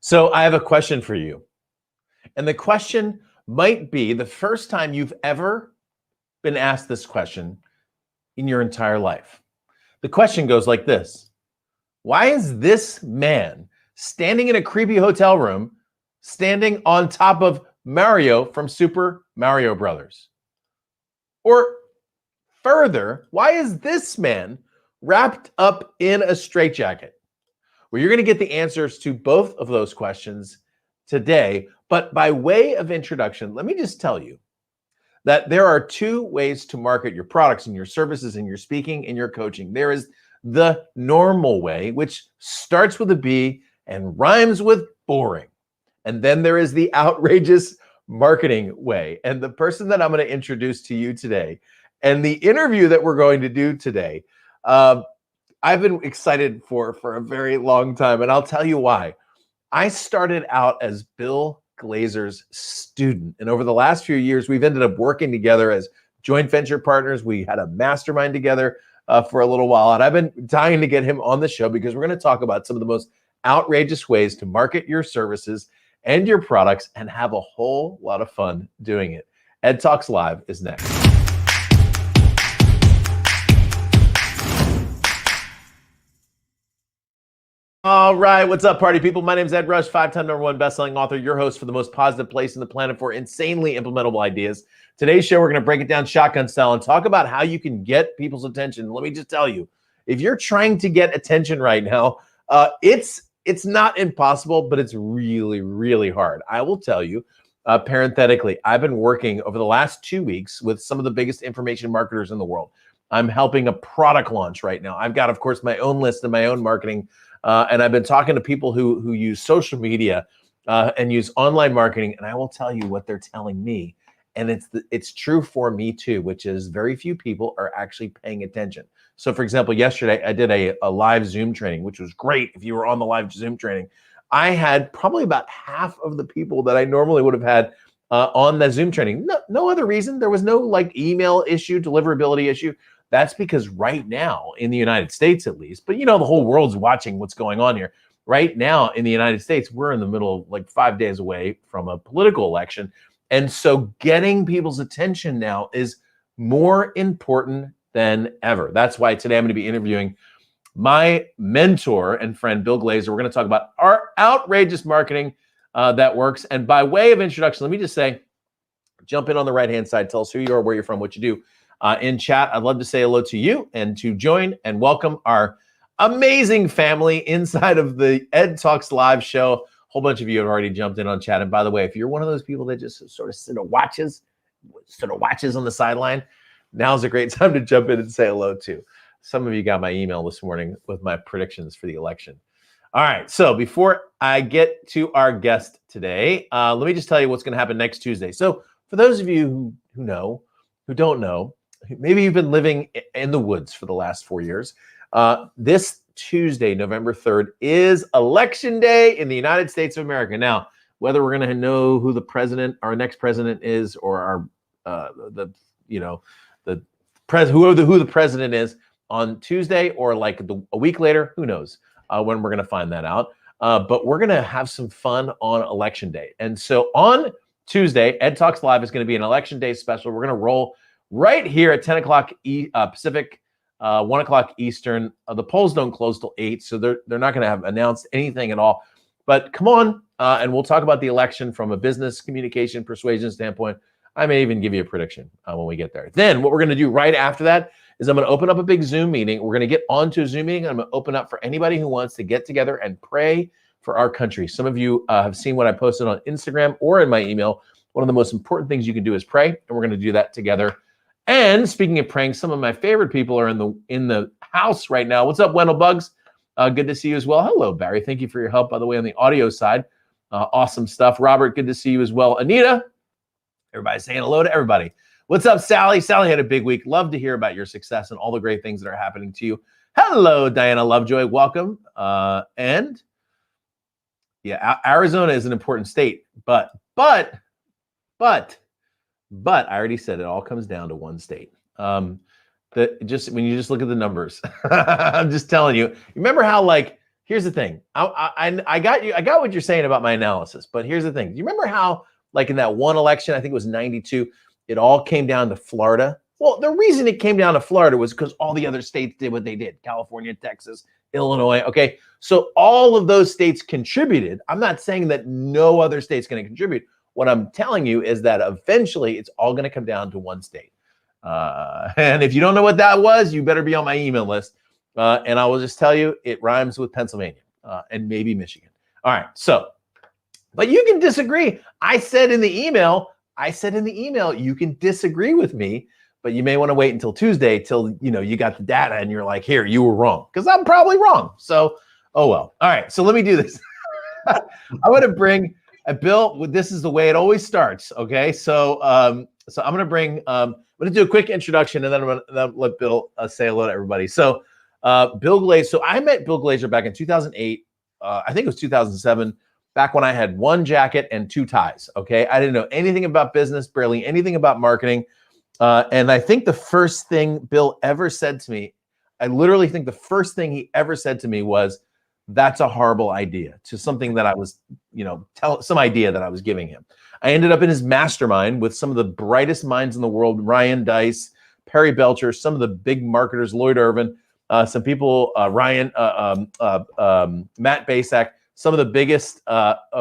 So I have a question for you. And the question might be the first time you've ever been asked this question in your entire life. The question goes like this: why is this man standing in a creepy hotel room, standing on top of Mario from Super Mario Brothers? Or further, why is this man wrapped up in a straitjacket? Well, you're going to get the answers to both of those questions today. But by way of introduction, let me just tell you that there are two ways to market your products and your services and your speaking and your coaching. There is the normal way, which starts with a B and rhymes with boring. And then there is the outrageous marketing way. And the person that I'm going to introduce to you today and the interview that we're going to do today, I've been excited for a very long time, and I'll tell you why. I started out as Bill Glazer's student, and over the last few years, we've ended up working together as joint venture partners. We had a mastermind together for a little while, and I've been dying to get him on the show because we're going to talk about some of the most outrageous ways to market your services and your products and have a whole lot of fun doing it. EdTalks Live is next. All right, what's up, party people? My name is Ed Rush, 5-time #1 best-selling author, your host for the most positive place in the planet for insanely implementable ideas. Today's show, we're going to break it down shotgun style and talk about how you can get people's attention. Let me just tell you, if you're trying to get attention right now, it's not impossible, but it's really, really hard. I will tell you, parenthetically, I've been working over the last 2 weeks with some of the biggest information marketers in the world. I'm helping a product launch right now. I've got, of course, my own list and my own marketing. And I've been talking to people who use social media and use online marketing, and I will tell you what they're telling me. And it's true for me too, which is very few people are actually paying attention. So for example, yesterday I did a live Zoom training, which was great. If you were on the live Zoom training, I had probably about half of the people that I normally would have had on the Zoom training. No other reason. There was no like email issue, deliverability issue. That's because right now in the United States, at least, but you know, the whole world's watching what's going on here. Right now in the United States, we're in the middle, like 5 days away from a political election. And so getting people's attention now is more important than ever. That's why today I'm going to be interviewing my mentor and friend, Bill Glazer. We're going to talk about our outrageous marketing that works. And by way of introduction, let me just say, jump in on the right-hand side. Tell us who you are, where you're from, what you do. In chat, I'd love to say hello to you and to join and welcome our amazing family inside of the EdTalks live show. A whole bunch of you have already jumped in on chat. And by the way, if you're one of those people that just sort of watches on the sideline, now's a great time to jump in and say hello too. Some of you got my email this morning with my predictions for the election. All right, so before I get to our guest today, let me just tell you what's going to happen next Tuesday. So for those of you who know, who don't know, maybe you've been living in the woods for the last 4 years. This Tuesday, November 3rd, is Election Day in the United States of America. Now, whether we're going to know who our next president is, or who the president is on Tuesday, or like a week later, who knows when we're going to find that out. But we're going to have some fun on Election Day. And so on Tuesday, EdTalks Live is going to be an Election Day special. We're going to roll right here at 10 o'clock Pacific, 1 o'clock Eastern. The polls don't close till 8, so they're not going to have announced anything at all. But come on, and we'll talk about the election from a business communication persuasion standpoint. I may even give you a prediction when we get there. Then what we're going to do right after that is I'm going to open up a big Zoom meeting. We're going to get onto a Zoom meeting. I'm going to open up for anybody who wants to get together and pray for our country. Some of you have seen what I posted on Instagram or in my email. One of the most important things you can do is pray, and we're going to do that together. And speaking of praying, some of my favorite people are in the house right now. What's up, Wendell Bugs? Good to see you as well. Hello, Barry. Thank you for your help, by the way, on the audio side. Awesome stuff. Robert, good to see you as well. Anita, everybody's saying hello to everybody. What's up, Sally? Sally had a big week. Love to hear about your success and all the great things that are happening to you. Hello, Diana Lovejoy. Welcome. And yeah, Arizona is an important state, but I already said it all comes down to one state. When you just look at the numbers, I'm just telling you. Remember how, like, here's the thing. I got you. I got what you're saying about my analysis, but here's the thing. Do you remember how, like in that one election, I think it was 92, it all came down to Florida? Well, the reason it came down to Florida was because all the other states did what they did. California, Texas, Illinois. Okay. So all of those states contributed. I'm not saying that no other state's going to contribute. What I'm telling you is that eventually it's all going to come down to one state. And if you don't know what that was, you better be on my email list. And I will just tell you, it rhymes with Pennsylvania and maybe Michigan. All right. So, but you can disagree. I said in the email, you can disagree with me, but you may want to wait until Tuesday till, you got the data and you're like, here, you were wrong, because I'm probably wrong. So, oh well. All right. So let me do this. I'm going to bring Bill. This is the way it always starts. Okay. So, I'm going to bring, I'm going to do a quick introduction, and then I'm going to let Bill say hello to everybody. So, Bill Glazer. So I met Bill Glazer back in 2008. I think it was 2007. Back when I had one jacket and two ties. Okay. I didn't know anything about business, barely anything about marketing. And I think the first thing Bill ever said to me, I literally think the first thing he ever said to me was, that's a horrible idea, to something that I was, some idea that I was giving him. I ended up in his mastermind with some of the brightest minds in the world, Ryan Dice, Perry Belcher, some of the big marketers, Lloyd Irvin, some people, Matt Basak, some of the biggest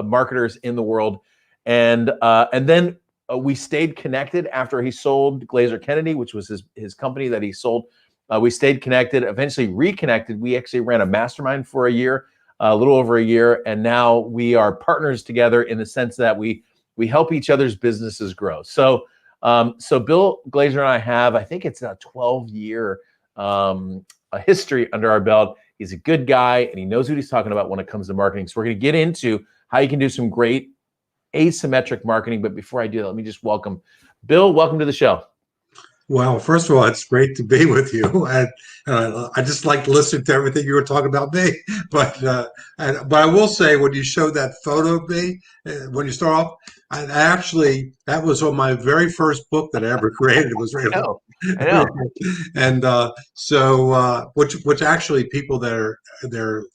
marketers in the world. And then we stayed connected after he sold Glazer Kennedy, which was his company that he sold. We stayed connected, eventually reconnected. We actually ran a mastermind for a year, a little over a year. And now we are partners together in the sense that we help each other's businesses grow. So Bill Glazer and I have, I think it's a 12-year history under our belt. He's a good guy and he knows what he's talking about when it comes to marketing. So we're going to get into how you can do some great asymmetric marketing. But before I do that, let me just welcome Bill. Welcome to the show. Well, first of all, it's great to be with you. And I just like to listen to everything you were talking about me. But I will say, when you showed that photo of me, when you start off, that was on my very first book that I ever created. It was really, I know. And which actually people they're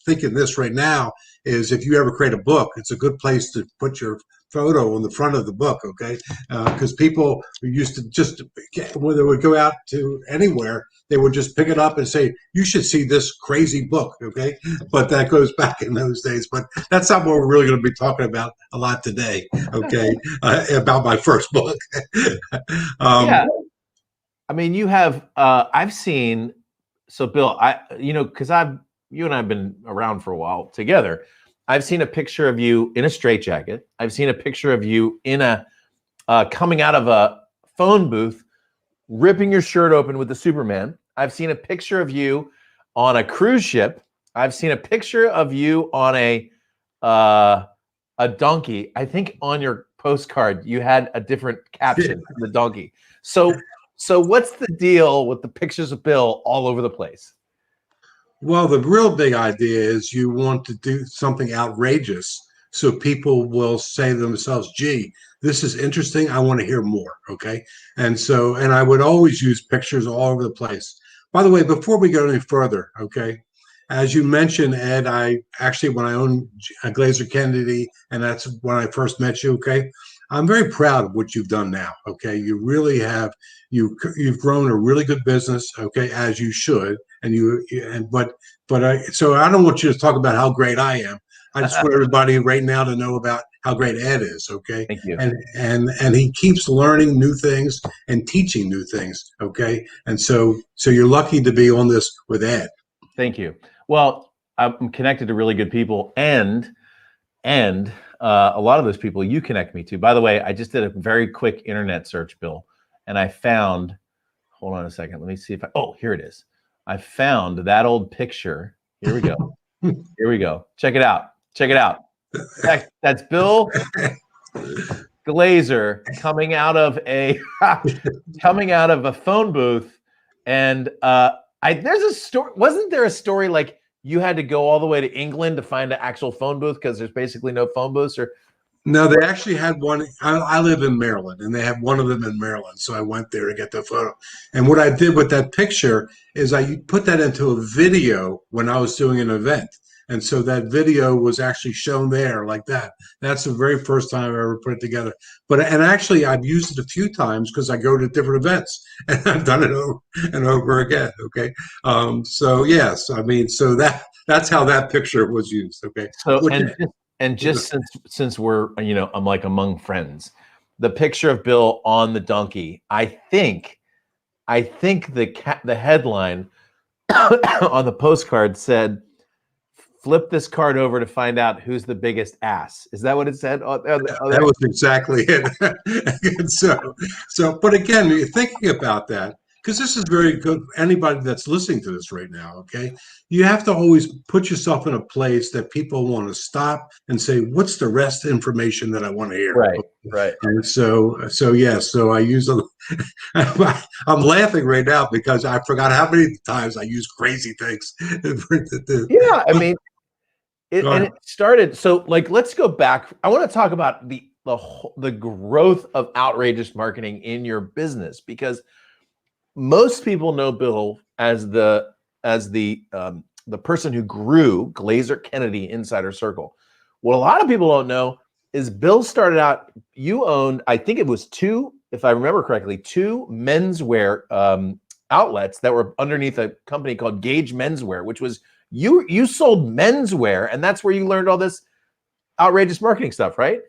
thinking this right now is, if you ever create a book, it's a good place to put your photo on the front of the book, okay? Because people used to just, when they would go out to anywhere, they would just pick it up and say, you should see this crazy book, okay? But that goes back in those days. But that's not what we're really going to be talking about a lot today, okay? About my first book. Yeah. I mean, you have, I've seen, so Bill, because you and I have been around for a while together. I've seen a picture of you in a straitjacket. I've seen a picture of you in coming out of a phone booth, ripping your shirt open with the Superman. I've seen a picture of you on a cruise ship. I've seen a picture of you on a donkey. I think on your postcard you had a different caption for the donkey. So what's the deal with the pictures of Bill all over the place? Well, the real big idea is you want to do something outrageous so people will say to themselves, gee, this is interesting. I want to hear more. Okay. And I would always use pictures all over the place. By the way, before we go any further, okay, as you mentioned, Ed, when I owned Glazer Kennedy, and that's when I first met you, okay, I'm very proud of what you've done now, okay? You really have, you've grown a really good business, okay, as you should, so I don't want you to talk about how great I am. I just want everybody right now to know about how great Ed is, okay? Thank you. And he keeps learning new things and teaching new things, okay? And so you're lucky to be on this with Ed. Thank you. Well, I'm connected to really good people, and a lot of those people you connect me to. By the way, I just did a very quick internet search, Bill, and I found, hold on a second, let me see if here it is. I found that old picture. Here we go. Here we go. Check it out. Check it out. That's Bill Glazer coming out of a phone booth. And there's a story. Wasn't there a story like you had to go all the way to England to find an actual phone booth because there's basically no phone booths? Or no, they actually had one. I live in Maryland, and they have one of them in Maryland. So I went there to get the photo. And what I did with that picture is I put that into a video when I was doing an event. And so that video was actually shown there like that. That's the very first time I ever put it together. And actually I've used it a few times because I go to different events and I've done it over and over again. Okay. So yes, I mean, so that's how that picture was used. Okay. So and just since we're, I'm like among friends, the picture of Bill on the donkey, I think the headline on the postcard said, "Flip this card over to find out who's the biggest ass." Is that what it said? That was exactly it. And but again, you're thinking about that, because this is very good. Anybody that's listening to this right now, okay, you have to always put yourself in a place that people want to stop and say, "What's the rest information that I want to hear?" Right. And so I use a. I'm laughing right now because I forgot how many times I use crazy things. Yeah, I mean, it started. So, like, let's go back. I want to talk about the growth of outrageous marketing in your business, because most people know Bill as the person who grew Glazer Kennedy Insider Circle. What a lot of people don't know is Bill started out. You owned, I think it was two, if I remember correctly, two menswear outlets that were underneath a company called Gage Menswear, which was you sold menswear, and that's where you learned all this outrageous marketing stuff, right?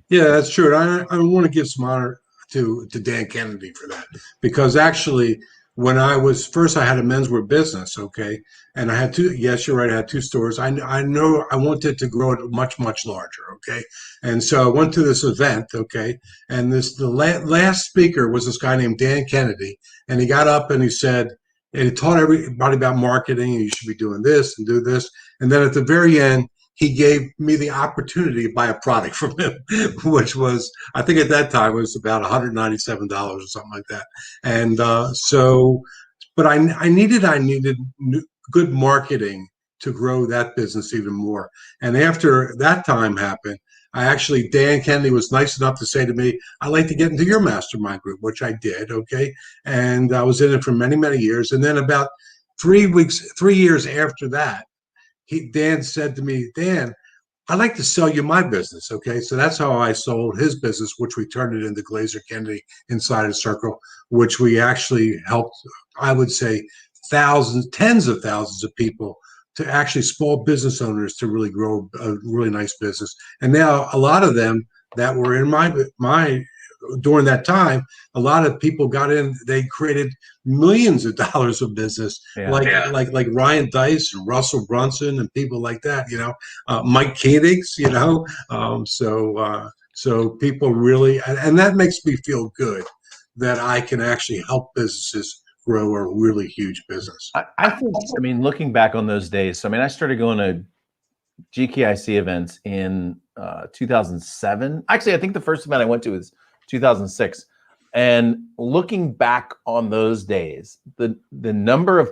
Yeah, that's true. I want to give some honor to Dan Kennedy for that, because actually when I had a menswear business, okay, and I had two. Yes, you're right. I had two stores. I know I wanted to grow it much larger, okay, and so I went to this event, okay, and the last speaker was this guy named Dan Kennedy, and he got up and he said, and he taught everybody about marketing, and you should be doing this and do this, and then at the very end, he gave me the opportunity to buy a product from him, which was, I think at that time, it was about $197 or something like that. And but I needed good marketing to grow that business even more. And after that time happened, Dan Kennedy was nice enough to say to me, "I'd like to get into your mastermind group," which I did, okay? And I was in it for many years. And then about 3 years after that, Dan said to me, "Dan, I'd like to sell you my business." Okay. So that's how I sold his business, which we turned it into Glazer Kennedy Insider Circle, which we actually helped, I would say, tens of thousands of people, to actually small business owners, to really grow a really nice business. And now a lot of them that were in my during that time, a lot of people got in. They created millions of dollars of business, like Ryan Dice and Russell Brunson and people like that. Mike Koenigs. So people really, and that makes me feel good that I can actually help businesses grow a really huge business. I think. I mean, looking back on those days, I started going to GKIC events in 2007. Actually, I think the first event I went to was 2006. And looking back on those days, the number of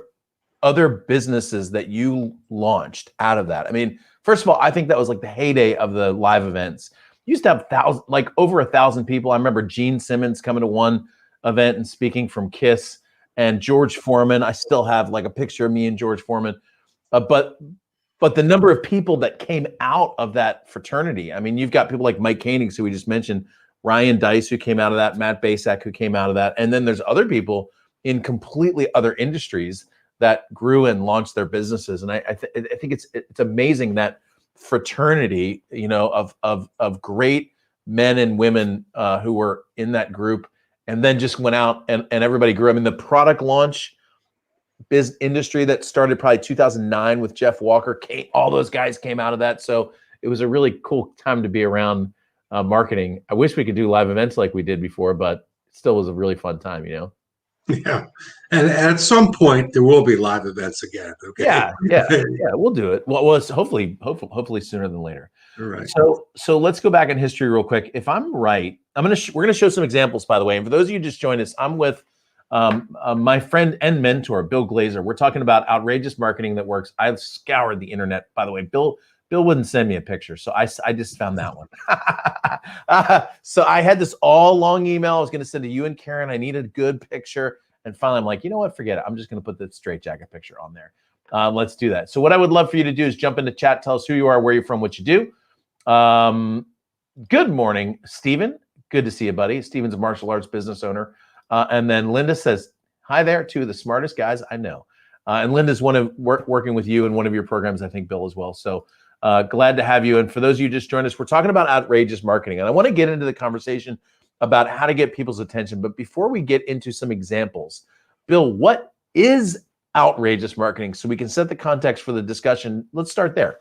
other businesses that you launched out of that. I mean, first of all, I think that was like the heyday of the live events. You used to have over 1,000 people. I remember Gene Simmons coming to one event and speaking from KISS, and George Foreman. I still have like a picture of me and George Foreman. But the number of people that came out of that fraternity, I mean, you've got people like Mike Koenigs, who we just mentioned, Ryan Dice, who came out of that, Matt Basak, who came out of that. And then there's other people in completely other industries that grew and launched their businesses. And I think it's amazing that fraternity, of great men and women who were in that group, and then just went out and everybody grew. I mean, the product launch industry that started probably 2009 with Jeff Walker, all those guys came out of that. So it was a really cool time to be around marketing. I wish we could do live events like we did before, but it still was a really fun time, Yeah, and at some point there will be live events again. Okay. Yeah, we'll do it. Well, it's hopefully sooner than later. All right. So let's go back in history real quick. If I'm right, we're gonna show some examples, by the way. And for those of you who just joined us, I'm with my friend and mentor, Bill Glazer. We're talking about outrageous marketing that works. I've scoured the internet, by the way. Bill wouldn't send me a picture, so I just found that one. So I had this long email I was going to send to you and Karen. I needed a good picture, and finally I'm like, you know what? Forget it. I'm just going to put the straight jacket picture on there. Let's do that. So what I would love for you to do is jump into chat, tell us who you are, where you're from, what you do. Good morning, Stephen. Good to see you, buddy. Stephen's a martial arts business owner. And then Linda says, hi there, two of the smartest guys I know. And Linda's working with you in one of your programs, I think, Bill, as well. So glad to have you. And for those of you who just joined us, we're talking about outrageous marketing. And I want to get into the conversation about how to get people's attention. But before we get into some examples, Bill, what is outrageous marketing? So we can set the context for the discussion. Let's start there.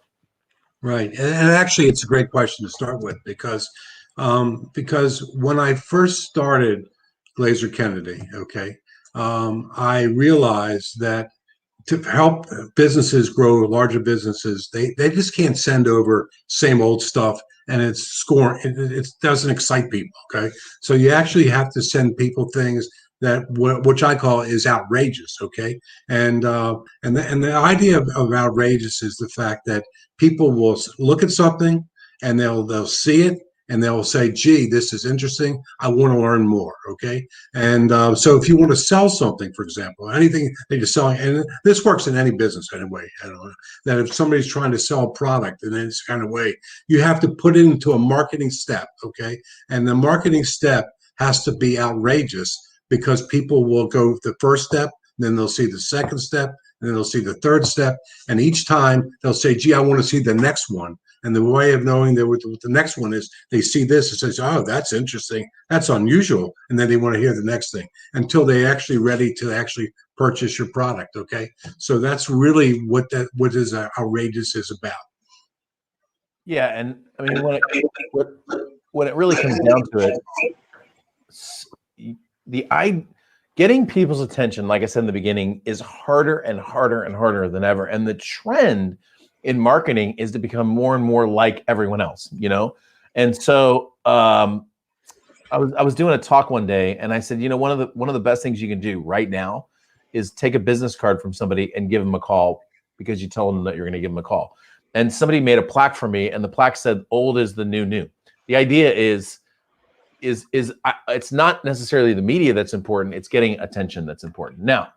Right. And actually, it's a great question to start with because when I first started Glazer Kennedy, I realized that to help businesses grow, larger businesses, they just can't send over same old stuff and it's scoring. It doesn't excite people. Okay. So you actually have to send people things that which I call is outrageous. Okay. And the idea of outrageous is the fact that people will look at something and they'll see it and they'll say, gee, this is interesting. I want to learn more. Okay. And so if you want to sell something, for example, anything that you're selling, and this works in any business anyway, I don't know, that if somebody's trying to sell a product in this kind of way, you have to put it into a marketing step. Okay. And the marketing step has to be outrageous because people will go the first step, then they'll see the second step, and then they'll see the third step. And each time they'll say, gee, I want to see the next one. And the way of knowing that what the next one is, they see this and says, oh, that's interesting. That's unusual. And then they want to hear the next thing until they're actually ready to actually purchase your product. Okay. So that's really what is outrageous is about. Yeah. And I mean, when it really comes down to it, getting people's attention, like I said in the beginning, is harder and harder and harder than ever. And the trend in marketing is to become more and more like everyone else, you know? And so I was doing a talk one day and I said, you know, one of the best things you can do right now is take a business card from somebody and give them a call because you tell them that you're going to give them a call. And somebody made a plaque for me and the plaque said, old is the new. The idea is it's not necessarily the media that's important. It's getting attention that's important. Now,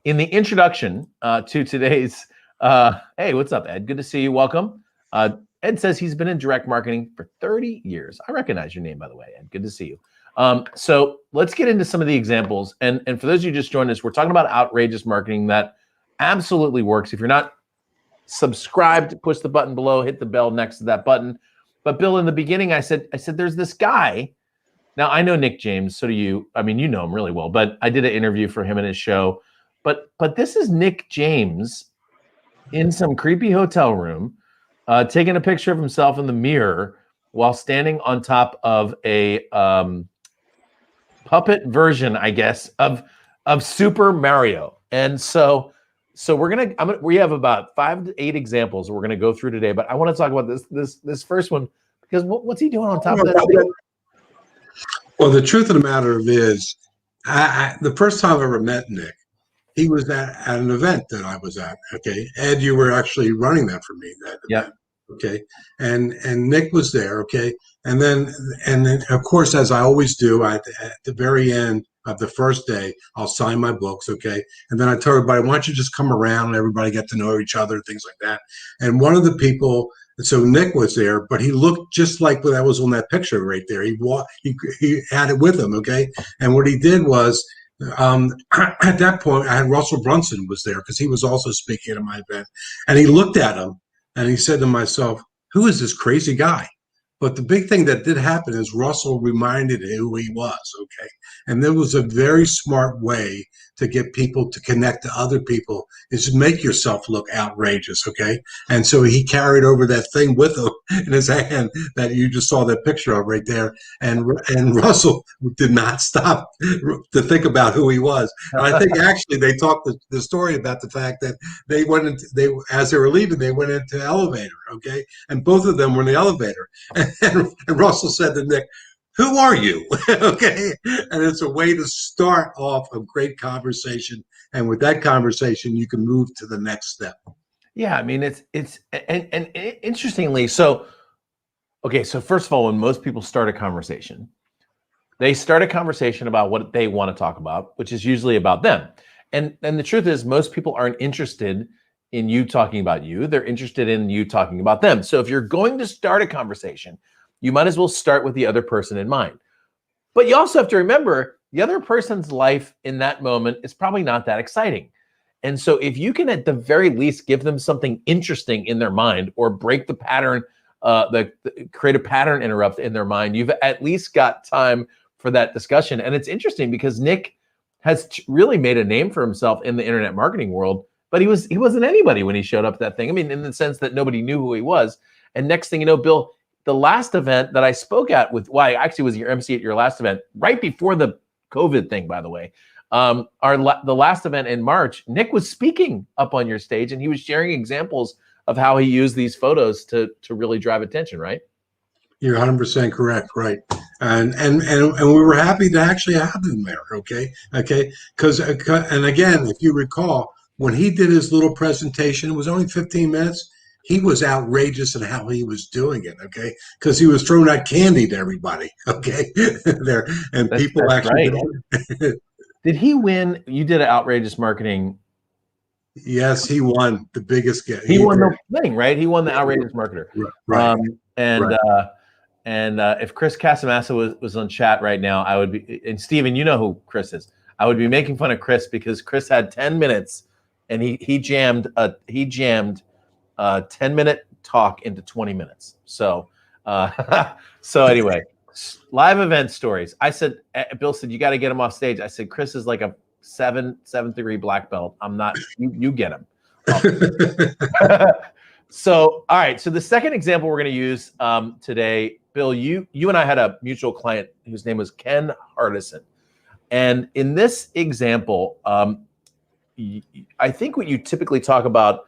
in the introduction to today's, hey, what's up, Ed? Good to see you. Welcome. Ed says he's been in direct marketing for 30 years. I recognize your name, by the way, Ed. Good to see you. So let's get into some of the examples. And for those of you who just joined us, we're talking about outrageous marketing that absolutely works. If you're not subscribed, push the button below, hit the bell next to that button. But Bill, in the beginning, I said, there's this guy. Now, I know Nick James, so do you. I mean, you know him really well, but I did an interview for him in his show. But this is Nick James in some creepy hotel room, taking a picture of himself in the mirror while standing on top of a puppet version, I guess, of Super Mario. And so we have about 5 to 8 examples we're gonna go through today. But I want to talk about this first one because what's he doing on top of that? Well, the truth of the matter is, the first time I ever met Nick, he was at an event that I was at. Okay, Ed, you were actually running that for me. That event, okay, and Nick was there. Okay, and then of course, as I always do, at the very end of the first day, I'll sign my books. Okay, and then I tell everybody, why don't you just come around and everybody get to know each other, things like that. And one of the people. So Nick was there, but he looked just like that was on that picture right there. He had it with him, okay? And what he did was, at that point, I had Russell Brunson was there because he was also speaking at my event. And he looked at him and he said to myself, who is this crazy guy? But the big thing that did happen is Russell reminded him who he was, okay? And there was a very smart way to get people to connect to other people is to make yourself look outrageous, okay? And so he carried over that thing with him in his hand that you just saw that picture of right there. And Russell did not stop to think about who he was. And I think actually they talked the story about the fact that they as they were leaving, they went into the elevator, okay? And both of them were in the elevator. And Russell said to Nick, who are you? Okay. And it's a way to start off a great conversation. And with that conversation, you can move to the next step. Yeah. I mean, it's and interestingly, so first of all, when most people start a conversation, they start a conversation about what they want to talk about, which is usually about them. And the truth is most people aren't interested in you talking about you. They're interested in you talking about them. So if you're going to start a conversation, you might as well start with the other person in mind. But you also have to remember the other person's life in that moment is probably not that exciting. And so if you can at the very least give them something interesting in their mind or break the pattern, create a pattern interrupt in their mind, you've at least got time for that discussion. And it's interesting because Nick has really made a name for himself in the internet marketing world, but he wasn't anybody when he showed up at that thing. I mean, in the sense that nobody knew who he was. And next thing you know, Bill, the last event that I spoke at with, I actually was your MC at your last event, right before the COVID thing, by the way. The last event in March, Nick was speaking up on your stage and he was sharing examples of how he used these photos to really drive attention, right? You're 100% correct, right? And we were happy to actually have him there, okay? Because and again, if you recall, when he did his little presentation, it was only 15 minutes. He was outrageous in how he was doing it, okay? Because he was throwing out candy to everybody, okay? There and that's actually. Right. Did he win? You did an outrageous marketing. Yes, he won the biggest gift. He won the thing, right? He won the outrageous marketer. Right. And if Chris Casamassa was on chat right now, I would be, and Steven, you know who Chris is. I would be making fun of Chris because Chris had 10 minutes and he jammed a 10-minute talk into 20 minutes. So so anyway, live event stories. I said, Bill said, you got to get him off stage. I said, Chris is like a seventh degree black belt. I'm not, you get him. So, all right. So the second example we're going to use today, Bill, you and I had a mutual client whose name was Ken Hardison. And in this example, I think what you typically talk about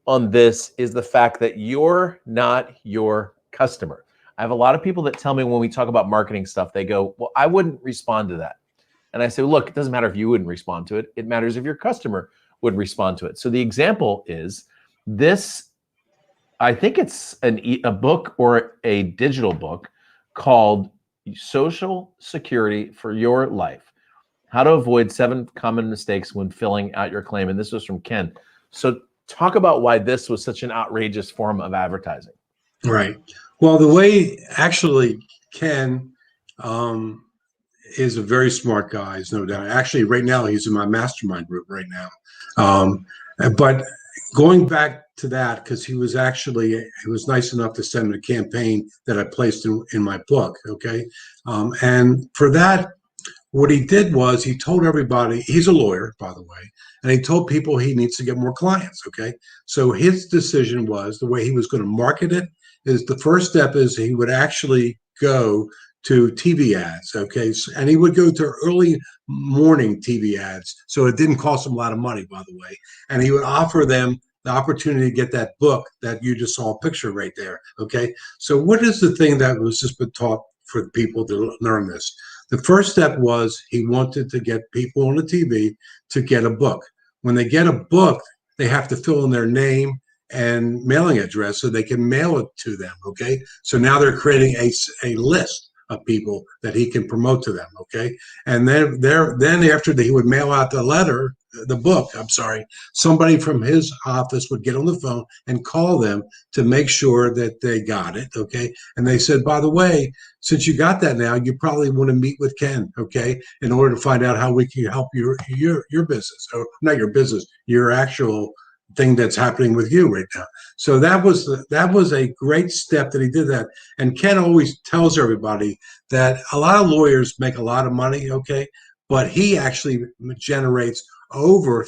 on this is the fact that you're not your customer. I have a lot of people that tell me when we talk about marketing stuff, they go, well, I wouldn't respond to that. And I say, look, it doesn't matter if you wouldn't respond to it. It matters if your customer would respond to it. So the example is this. I think it's a book or a digital book called Social Security for Your Life, How to Avoid 7 Common Mistakes When Filling Out Your Claim. And this was from Ken. So talk about why this was such an outrageous form of advertising. Right. Well, the way actually Ken is a very smart guy, is no doubt. Actually, right now, he's in my mastermind group right now. But going back to that, because he was nice enough to send me a campaign that I placed in my book, okay? And for that, what he did was he told everybody, he's a lawyer, by the way, and he told people he needs to get more clients, okay? So his decision was, the way he was going to market it is, the first step is he would actually go to TV ads, okay? And he would go to early morning TV ads, so it didn't cost him a lot of money, by the way. And he would offer them the opportunity to get that book that you just saw a picture right there, okay? So what is the thing that was just been taught for people to learn this? The first step was he wanted to get people on the TV to get a book. When they get a book, they have to fill in their name and mailing address so they can mail it to them, okay? So now they're creating a list of people that he can promote to them, okay? And then after he would mail out the book, somebody from his office would get on the phone and call them to make sure that they got it, okay? And they said, by the way, since you got that now, you probably want to meet with Ken, okay, in order to find out how we can help your business, or not your business, your actual thing that's happening with you right now. So that was a great step that he did that. And Ken always tells everybody that a lot of lawyers make a lot of money, okay, but he actually generates over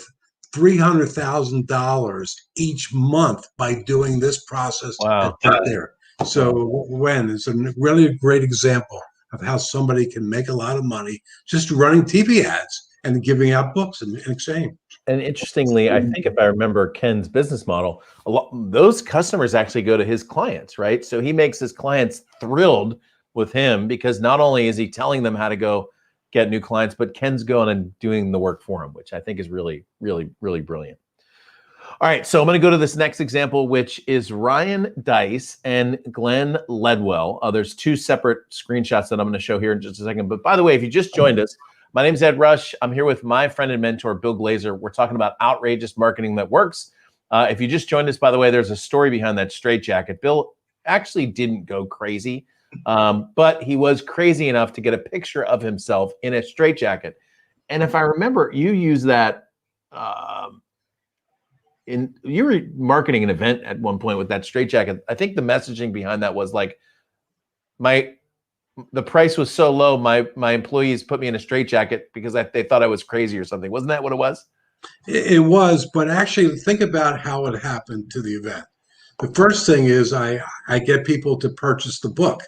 $300,000 each month by doing this process. Wow. There. So it's a really great example of how somebody can make a lot of money just running TV ads and giving out books in exchange. And interestingly, I think if I remember Ken's business model, those customers actually go to his clients, right? So he makes his clients thrilled with him because not only is he telling them how to go get new clients, but Ken's going and doing the work for him, which I think is really, really, really brilliant. All right, so I'm going to go to this next example, which is Ryan Dice and Glenn Ledwell. There's 2 separate screenshots that I'm going to show here in just a second. But by the way, if you just joined us, my name is Ed Rush. I'm here with my friend and mentor, Bill Glazer. We're talking about outrageous marketing that works. If you just joined us, by the way, there's a story behind that straitjacket. Bill actually didn't go crazy, but he was crazy enough to get a picture of himself in a straitjacket. And if I remember, you used that you were marketing an event at one point with that straitjacket. I think the messaging behind that was like, the price was so low, my employees put me in a straitjacket because they thought I was crazy or something. Wasn't that what it was? It was, but actually think about how it happened to the event. The first thing is I get people to purchase the book.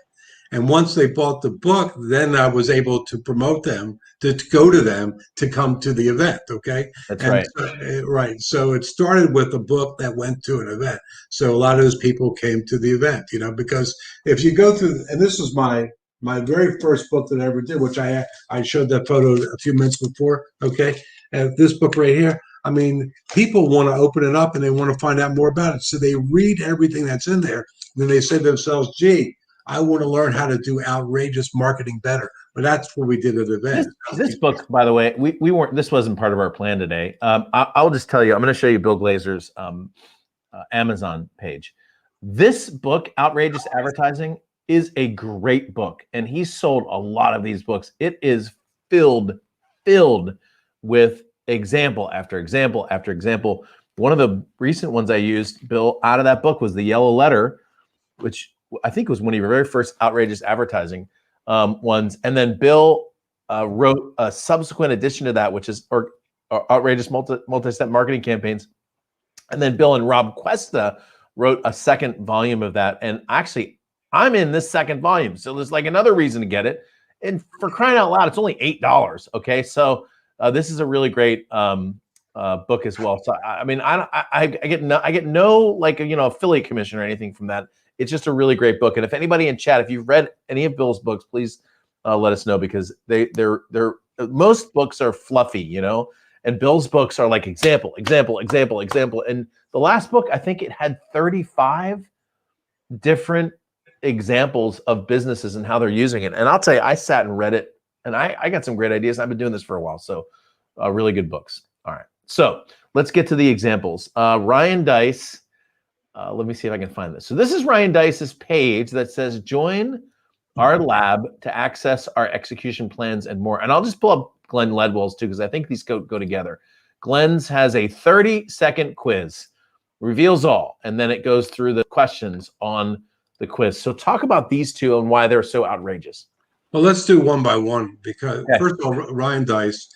And once they bought the book, then I was able to promote them, to go to them, to come to the event. Okay. That's right. Right. So it started with a book that went to an event. So a lot of those people came to the event, because if you go through, and this was my very first book that I ever did, which I showed that photo a few minutes before. Okay. And this book right here, I mean, people want to open it up and they want to find out more about it. So they read everything that's in there. And then they say to themselves, gee, I want to learn how to do outrageous marketing better. But that's what we did at the event. This book, by the way, we weren't. This wasn't part of our plan today. I'll just tell you. I'm going to show you Bill Glazer's Amazon page. This book, Outrageous Advertising, is a great book, and he's sold a lot of these books. It is filled with example after example after example. One of the recent ones I used, Bill, out of that book was the Yellow Letter, which I think was one of your very first outrageous advertising ones. And then Bill wrote a subsequent edition to that, which is outrageous multi-step marketing campaigns. And then Bill and Rob Cuesta wrote a second volume of that. And actually, I'm in this second volume. So there's like another reason to get it. And for crying out loud, it's only $8. Okay. So this is a really great book as well. So I mean, I get no like affiliate commission or anything from that. It's just a really great book. And if anybody in chat, if you've read any of Bill's books, please let us know, because they're most books are fluffy, and Bill's books are like example. And the last book, I think it had 35 different examples of businesses and how they're using it. And I'll tell you, I sat and read it, and I got some great ideas. I've been doing this for a while. So really good books. All right. So let's get to the examples. Ryan Dice. Let me see if I can find this. So this is Ryan Dice's page that says, join our lab to access our execution plans and more. And I'll just pull up Glenn Ledwell's too, because I think these go together. Glenn's has a 30-second quiz, reveals all, and then it goes through the questions on the quiz. So talk about these two and why they're so outrageous. Well, let's do one by one, because first of all, Ryan Dice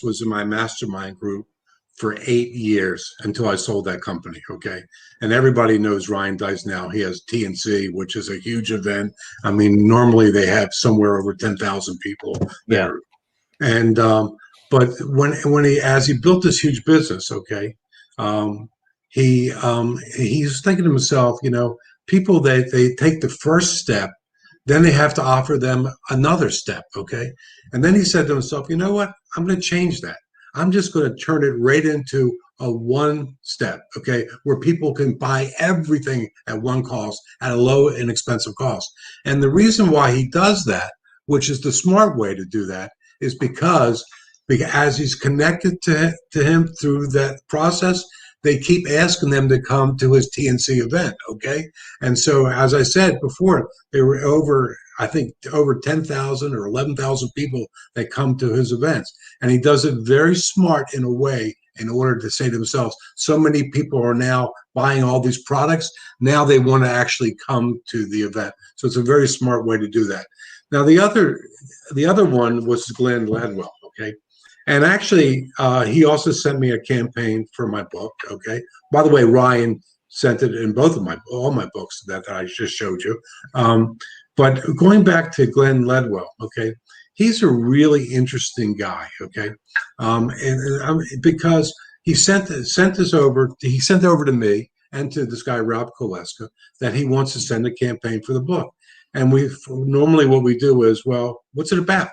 was in my mastermind group for 8 years until I sold that company. Okay. And everybody knows Ryan Dice now. He has TNC, which is a huge event. I mean, normally they have somewhere over 10,000 people there. And, but as he built this huge business, okay, he's thinking to himself, people they take the first step, then they have to offer them another step. Okay. And then he said to himself, you know what? I'm going to change that. I'm just going to turn it right into a one step, okay, where people can buy everything at one cost, at a low and inexpensive cost. And the reason why he does that, which is the smart way to do that, is because as he's connected to him through that process, they keep asking them to come to his TNC event, okay? And so, as I said before, there were over 10,000 or 11,000 people that come to his events. And he does it very smart in a way, in order to say to themselves, so many people are now buying all these products. Now they want to actually come to the event. So it's a very smart way to do that. Now, the other one was Glenn Ledwell, okay? And actually, he also sent me a campaign for my book, okay? By the way, Ryan sent it in all my books that I just showed you. But going back to Glenn Ledwell, okay, he's a really interesting guy, okay, because he sent over to me and to this guy Rob Koleska that he wants to send a campaign for the book. And normally what we do is, well, what's it about?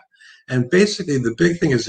And basically, the big thing is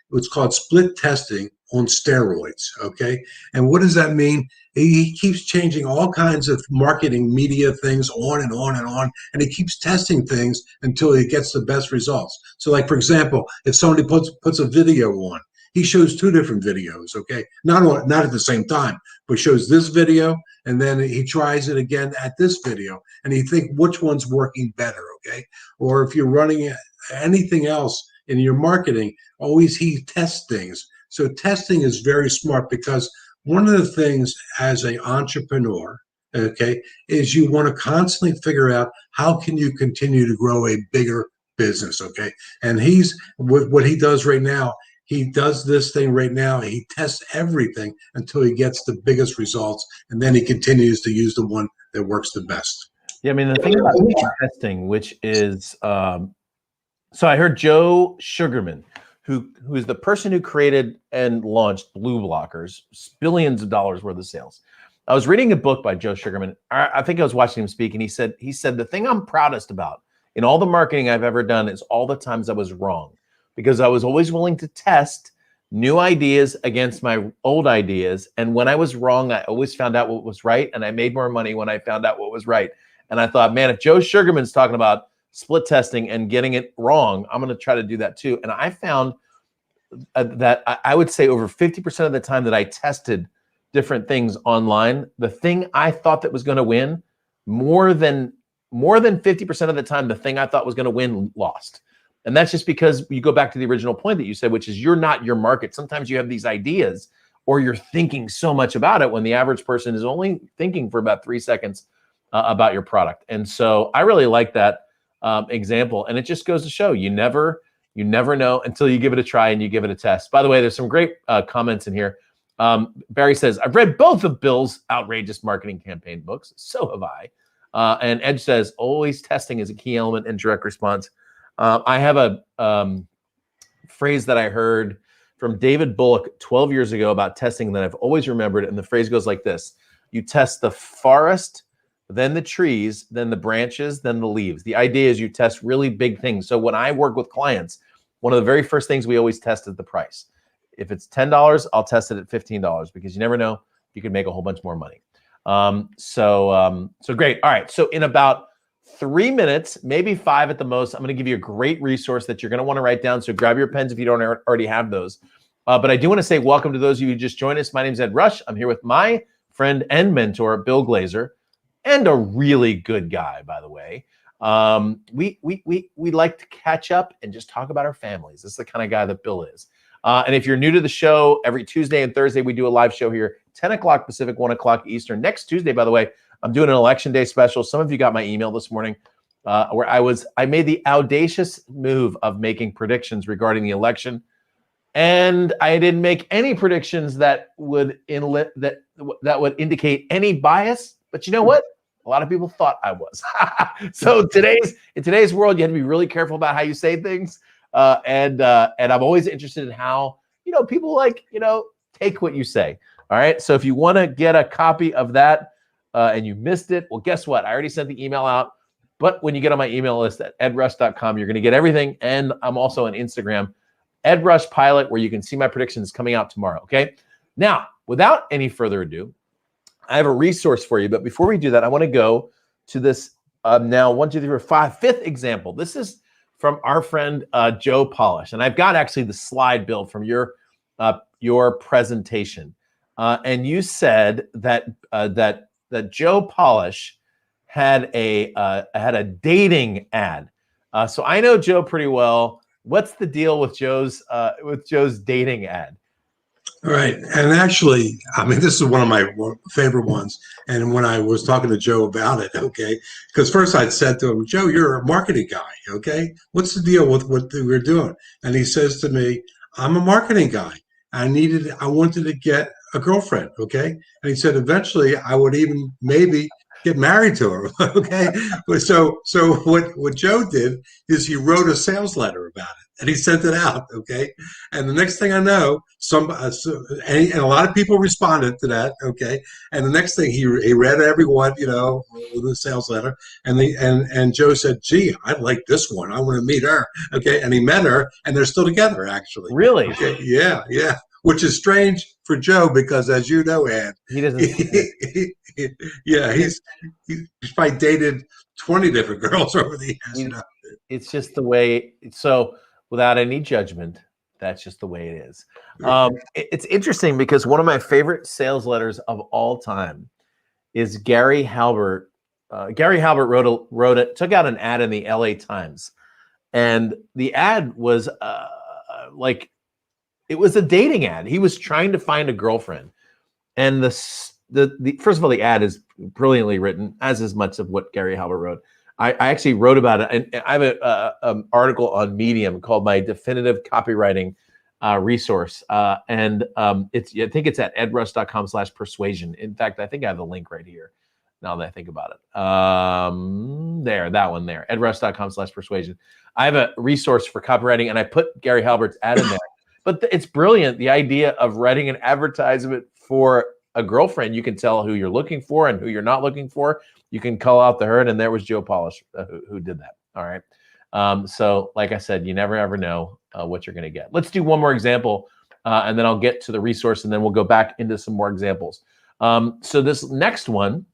what's called split testing on steroids. Okay, and what does that mean? He keeps changing all kinds of marketing media things on and on and on, and he keeps testing things until he gets the best results. So, like for example, if somebody puts a video on, he shows two different videos, okay? Not at the same time, but shows this video, and then he tries it again at this video, and he think which one's working better, okay? Or if you're running anything else in your marketing, always he tests things. So testing is very smart, because one of the things as an entrepreneur, okay, is you want to constantly figure out how can you continue to grow a bigger business, okay? And he's what he does right now. He does this thing right now. He tests everything until he gets the biggest results, and then he continues to use the one that works the best. Yeah, I mean, the thing about testing, which is, so I heard Joe Sugarman, who is the person who created and launched Blue Blockers, billions of dollars worth of sales. I was reading a book by Joe Sugarman. I think I was watching him speak, and he said, the thing I'm proudest about in all the marketing I've ever done is all the times I was wrong, because I was always willing to test new ideas against my old ideas. And when I was wrong, I always found out what was right, and I made more money when I found out what was right. And I thought, man, if Joe Sugarman's talking about split testing and getting it wrong, I'm going to try to do that too. And I found that I would say over 50% of the time that I tested different things online, the thing I thought that was going to win, more than 50% of the time, the thing I thought was going to win lost. And that's just because you go back to the original point that you said, which is you're not your market. Sometimes you have these ideas, or you're thinking so much about it when the average person is only thinking for about 3 seconds about your product. And so I really like that example. And it just goes to show you never know until you give it a try and you give it a test. By the way, there's some great comments in here. Barry says, I've read both of Bill's outrageous marketing campaign books. So have I. And Edge says, always testing is a key element in direct response. I have a phrase that I heard from David Bullock 12 years ago about testing that I've always remembered. And the phrase goes like this: you test the forest, then the trees, then the branches, then the leaves. The idea is you test really big things. So when I work with clients, one of the very first things we always test is the price. If it's $10, I'll test it at $15, because you never know, you could make a whole bunch more money. So great. All right. So in about 3 minutes, maybe 5 at the most, I'm going to give you a great resource that you're going to want to write down. So grab your pens if you don't already have those. But I do want to say welcome to those of you who just joined us. My name is Ed Rush. I'm here with my friend and mentor, Bill Glazer, and a really good guy, by the way. We like to catch up and just talk about our families. This is the kind of guy that Bill is. And if you're new to the show, every Tuesday and Thursday, we do a live show here, 10 o'clock Pacific, 1 o'clock Eastern. Next Tuesday, by the way, I'm doing an Election Day special. Some of you got my email this morning where I made the audacious move of making predictions regarding the election. And I didn't make any predictions that would indicate any bias. But you know what? A lot of people thought I was. So in today's world, you have to be really careful about how you say things. And I'm always interested in how, people take what you say. All right. So if you want to get a copy of that and you missed it, well, guess what? I already sent the email out. But when you get on my email list at edrush.com, you're going to get everything. And I'm also on Instagram, edrushpilot, where you can see my predictions coming out tomorrow. Okay. Now, without any further ado, I have a resource for you. But before we do that, I want to go to this now 1, 2, 3, 4, 5, fifth example. This is from our friend Joe Polish. And I've got actually the slide, Bill, from your presentation. And you said that Joe Polish had a dating ad. So I know Joe pretty well. What's the deal with Joe's dating ad? All right. And actually, this is one of my favorite ones. And when I was talking to Joe about it, okay, because first I'd said to him, Joe, you're a marketing guy, okay? What's the deal with what we're doing? And he says to me, I'm a marketing guy. I wanted to get a girlfriend, okay? And he said, eventually I would even maybe get married to her, okay? But so what Joe did is he wrote a sales letter about it, and he sent it out, okay? And the next thing I know, and a lot of people responded to that, okay? And the next thing he read everyone, the sales letter, and Joe said, "Gee, I like this one. I want to meet her," okay? And he met her, and they're still together, actually. Really? Okay? Yeah. Which is strange for Joe because, as you know, Ed, he doesn't. He's probably dated 20 different girls over the years. It's just the way. So, without any judgment, That's just the way it is. It's interesting because one of my favorite sales letters of all time is Gary Halbert. Gary Halbert took out an ad in the LA Times, and the ad was like, it was a dating ad. He was trying to find a girlfriend, and the first of all, the ad is brilliantly written, as is much of what Gary Halbert wrote. I actually wrote about it, and I have an article on Medium called my definitive copywriting resource, and I think it's at edrush.com/persuasion. In fact, I think I have the link right here. Now that I think about it, that one there, edrush.com/persuasion. I have a resource for copywriting, and I put Gary Halbert's ad in there. But it's brilliant, the idea of writing an advertisement for a girlfriend. You can tell who you're looking for and who you're not looking for. You can call out the herd, and there was Joe Polish who did that. All right. So like I said, you never ever know what you're going to get. Let's do one more example, and then I'll get to the resource, and then we'll go back into some more examples. So this next one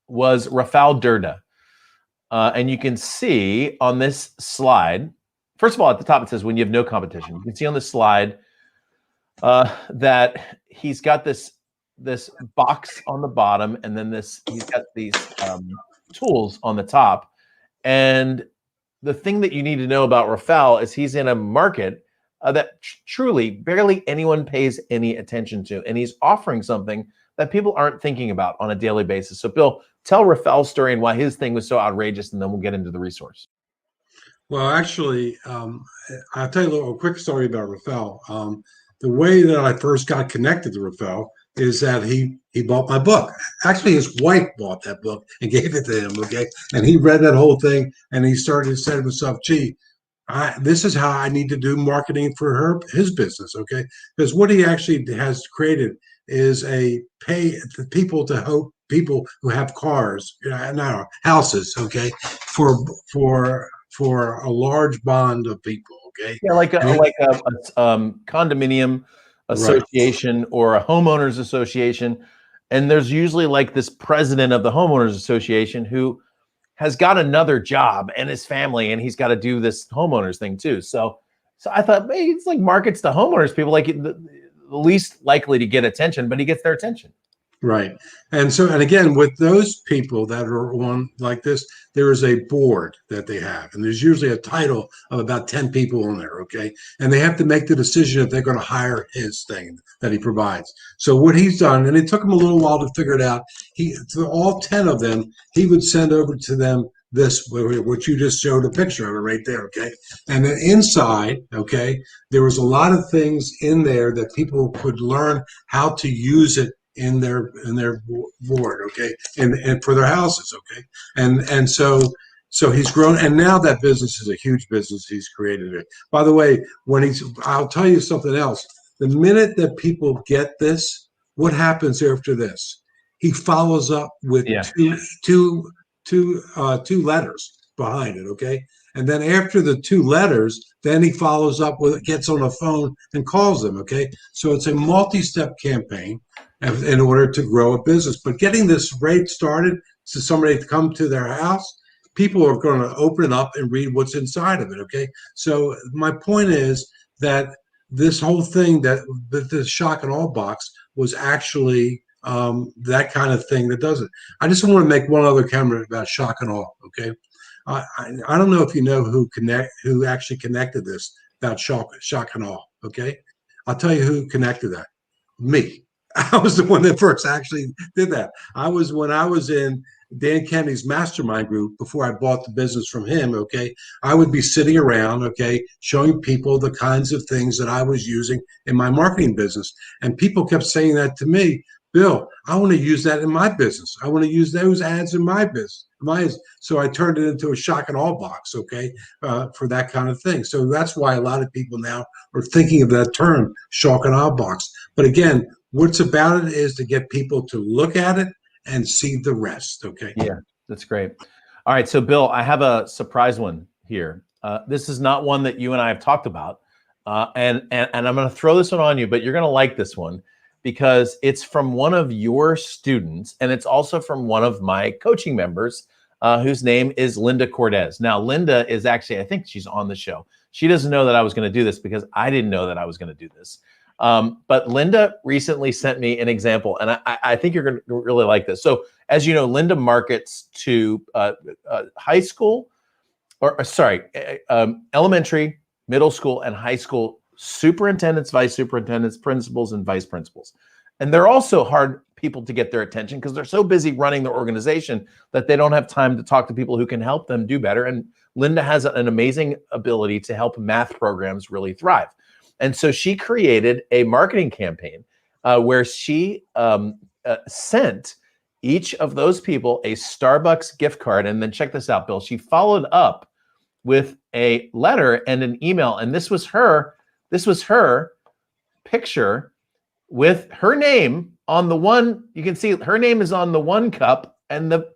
was Rafael Durda. And you can see on this slide, first of all, at the top it says when you have no competition. You can see on the slide that he's got this box on the bottom, and then he's got these tools on the top. And the thing that you need to know about Rafael is he's in a market that truly barely anyone pays any attention to, and he's offering something that people aren't thinking about on a daily basis. So Bill, tell Rafael's story and why his thing was so outrageous, and then we'll get into the resource. Well, actually, I'll tell you a quick story about Rafael. The way that I first got connected to Rafael is that he bought my book. Actually, his wife bought that book and gave it to him, okay? And he read that whole thing, and he started to say to himself, gee, this is how I need to do marketing for his business, okay? Because what he actually has created is a pay people to help people who have cars, houses, okay, for a large bond of people, okay? Yeah, like a condominium association, right, or a homeowners association. And there's usually like this president of the homeowners association who has got another job and his family, and he's got to do this homeowners thing too. So I thought, hey, it's like markets to homeowners, people like the least likely to get attention, but he gets their attention. Right. And again, with those people that are on like this, there is a board that they have, and there's usually a title of about 10 people on there, okay? And they have to make the decision if they're going to hire his thing that he provides. So what he's done, and it took him a little while to figure it out, to all 10 of them, he would send over to them this, what you just showed a picture of it right there, okay? And then inside, okay, there was a lot of things in there that people could learn how to use it in their board, okay, and for their houses, okay, and so he's grown, and now that business is a huge business he's created it. By the way, I'll tell you something else. The minute that people get this, what happens after this? He follows up with two letters behind it, okay, and then after the 2 letters, then he follows up with, gets on the phone and calls them, okay. So it's a multi-step campaign in order to grow a business. But getting this rate started, so somebody to come to their house, people are going to open it up and read what's inside of it, okay? So my point is that this whole thing, that the shock and awe box, was actually that kind of thing that does it. I just want to make one other comment about shock and awe, okay? I don't know if you know who actually connected this about shock and awe, okay? I'll tell you who connected that. Me. I was the one that first actually did that. When I was in Dan Kennedy's mastermind group before I bought the business from him, okay, I would be sitting around, okay, showing people the kinds of things that I was using in my marketing business. And people kept saying that to me, Bill, I want to use that in my business. I want to use those ads in my business. So I turned it into a shock and awe box, okay, for that kind of thing. So that's why a lot of people now are thinking of that term, shock and awe box. But again, what's about it is to get people to look at it and see the rest, okay? Yeah, that's great. All right, so Bill, I have a surprise one here. This is not one that you and I have talked about, and I'm going to throw this one on you, but you're going to like this one because it's from one of your students, and it's also from one of my coaching members, whose name is Linda Cortez. Now, Linda is actually, I think she's on the show. She doesn't know that I was going to do this because I didn't know that I was going to do this. But Linda recently sent me an example, and I think you're going to really like this. So as you know, Linda markets to high school, elementary, middle school, and high school superintendents, vice superintendents, principals, and vice principals. And they're also hard people to get their attention because they're so busy running their organization that they don't have time to talk to people who can help them do better. And Linda has an amazing ability to help math programs really thrive. And so she created a marketing campaign where she sent each of those people a Starbucks gift card. And then check this out, Bill. She followed up with a letter and an email. And this was her picture with her name on the one. You can see her name is on the one cup and the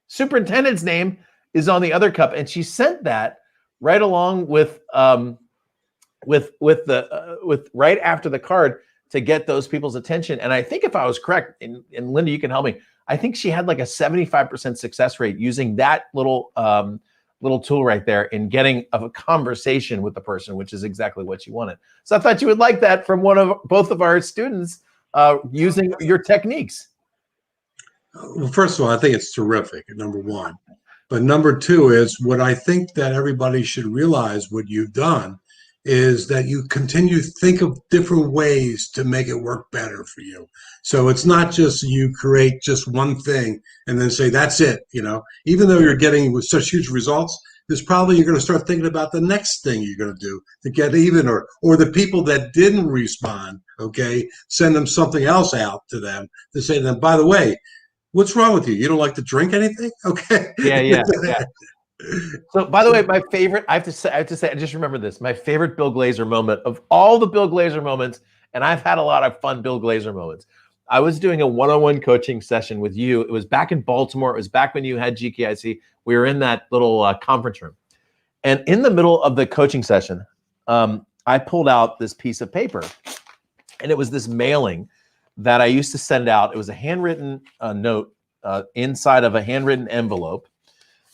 superintendent's name is on the other cup. And she sent that right along with right after the card to get those people's attention. And I think if I was correct, and Linda, you can help me, I think she had like a 75% success rate using that little tool right there in getting a conversation with the person, which is exactly what she wanted. So I thought you would like that from both of our students using your techniques. Well, first of all, I think it's terrific, number one. But number two is what I think that everybody should realize what you've done is that you continue to think of different ways to make it work better for you. So it's not just you create just one thing and then say, that's it. Even though you're getting with such huge results, there's probably you're going to start thinking about the next thing you're going to do to get even, or the people that didn't respond, okay, send them something else out to them to say to them, by the way, what's wrong with you? You don't like to drink anything? Okay. Yeah. So, by the way, my favorite, I have to say, I just remember this. My favorite Bill Glazer moment of all the Bill Glazer moments, and I've had a lot of fun Bill Glazer moments. I was doing a one-on-one coaching session with you. It was back in Baltimore. It was back when you had GKIC. We were in that little conference room. And in the middle of the coaching session, I pulled out this piece of paper. And it was this mailing that I used to send out. It was a handwritten note inside of a handwritten envelope.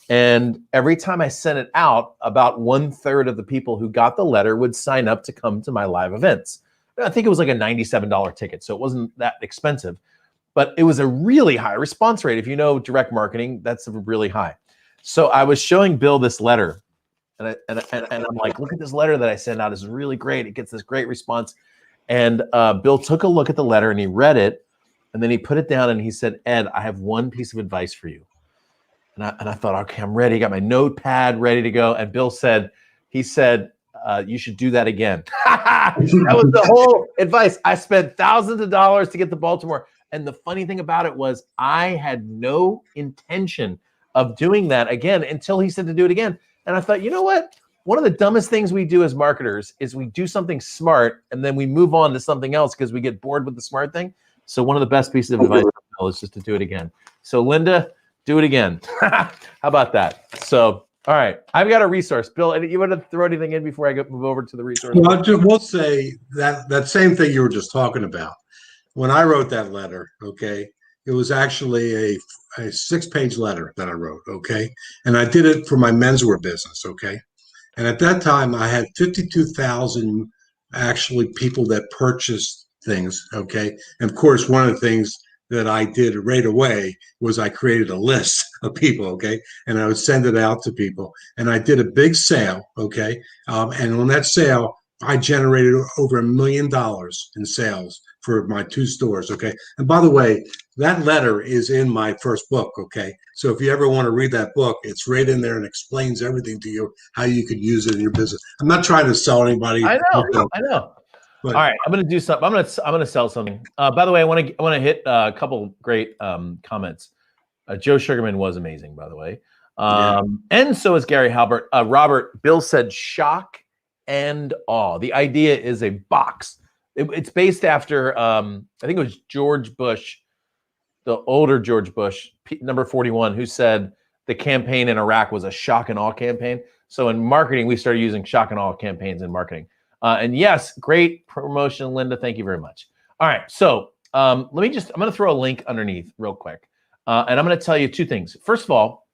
And every time I sent it out, about 1/3 of the people who got the letter would sign up to come to my live events. I think it was like a $97 ticket, so it wasn't that expensive, but it was a really high response rate. If you know direct marketing, that's really high. So I was showing Bill this letter, and I'm like, look at this letter that I sent out. This is really great. It gets this great response. And Bill took a look at the letter and he read it, and then he put it down and he said, Ed, I have one piece of advice for you. And I thought, okay, I'm ready. Got my notepad ready to go. And Bill said, you should do that again. That was the whole advice. I spent thousands of dollars to get to Baltimore. And the funny thing about it was I had no intention of doing that again until he said to do it again. And I thought, you know what? One of the dumbest things we do as marketers is we do something smart and then we move on to something else because we get bored with the smart thing. So one of the best pieces of advice is just to do it again. So Linda, do it again. How about that? So, all right. I've got a resource. Bill, you want to throw anything in before I move over to the resource? Well, we'll say that same thing you were just talking about. When I wrote that letter, okay, it was actually a 6-page letter that I wrote, okay? And I did it for my menswear business, okay? And at that time, I had 52,000 actually people that purchased things, okay? And of course, one of the things that I did right away was I created a list of people, okay? And I would send it out to people. And I did a big sale, okay? And on that sale, I generated over $1 million in sales for my 2 stores, okay? And by the way, that letter is in my first book, okay? So if you ever want to read that book, it's right in there and explains everything to you, how you could use it in your business. I'm not trying to sell anybody. I know. But, all right, I'm going to do something. I'm going to sell something. By the way, I want to hit a couple great comments. Joe Sugarman was amazing, by the way, and so is Gary Halbert. Robert, Bill said shock and awe. The idea is a box. It's based after I think it was George Bush, the older George Bush, number 41, who said the campaign in Iraq was a shock and awe campaign. So in marketing, we started using shock and awe campaigns in marketing. And yes, great promotion, Linda. Thank you very much. All right. So I'm going to throw a link underneath real quick. And I'm going to tell you 2 things. First of all,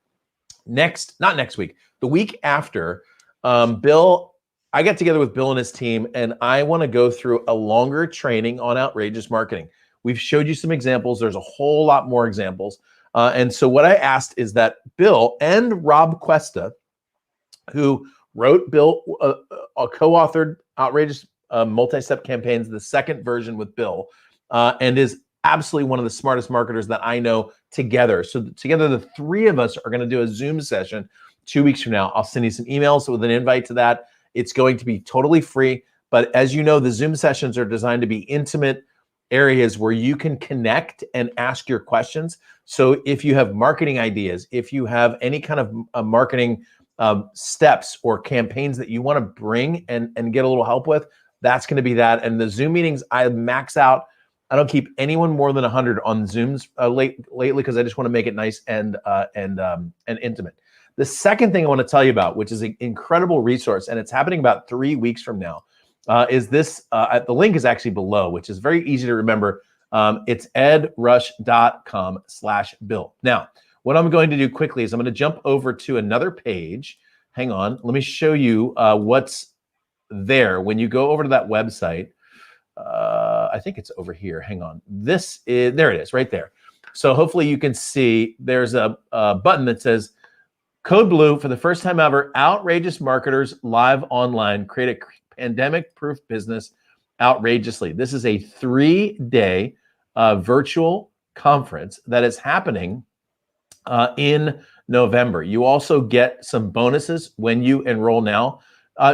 not next week, the week after, Bill, I got together with Bill and his team, and I want to go through a longer training on outrageous marketing. We've showed you some examples. There's a whole lot more examples. And so what I asked is that Bill and Rob Cuesta, who wrote, Bill, co-authored Outrageous Multi-Step Campaigns, the second version with Bill, and is absolutely one of the smartest marketers that I know, together. So together, the three of us are going to do a Zoom session 2 weeks from now. I'll send you some emails with an invite to that. It's going to be totally free. But as you know, the Zoom sessions are designed to be intimate areas where you can connect and ask your questions. So if you have marketing ideas, if you have any kind of marketing steps or campaigns that you want to bring and get a little help with, that's going to be that. And the Zoom meetings, I max out. I don't keep anyone more than 100 on Zooms lately because I just want to make it nice and intimate. The second thing I want to tell you about, which is an incredible resource, and it's happening about 3 weeks from now, is this. The link is actually below, which is very easy to remember. It's edrush.com/Bill. Now, what I'm going to do quickly is I'm going to jump over to another page. Hang on. Let me show you what's there. When you go over to that website, I think it's over here. Hang on. There it is right there. So hopefully you can see there's a button that says Code Blue. For the first time ever, outrageous marketers live online create a pandemic-proof business outrageously. This is a 3-day virtual conference that is happening in November. You also get some bonuses when you enroll now.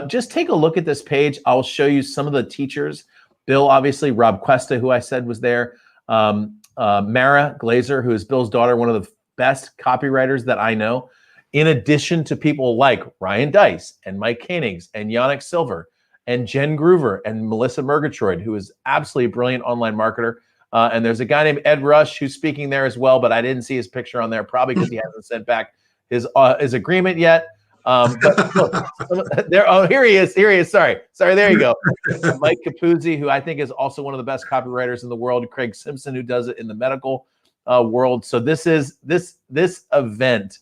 Just take a look at this page. I'll show you some of the teachers. Bill, obviously, Rob Cuesta, who I said was there. Mara Glazer, who is Bill's daughter, one of the best copywriters that I know. In addition to people like Ryan Dice and Mike Koenigs and Yannick Silver and Jen Groover and Melissa Murgatroyd, who is absolutely a brilliant online marketer. And there's a guy named Ed Rush who's speaking there as well, but I didn't see his picture on there, probably because he hasn't sent back his agreement yet. But look, there. Oh, here he is. Here he is. Sorry. There you go. Mike Capuzzi, who I think is also one of the best copywriters in the world. Craig Simpson, who does it in the medical world. So this event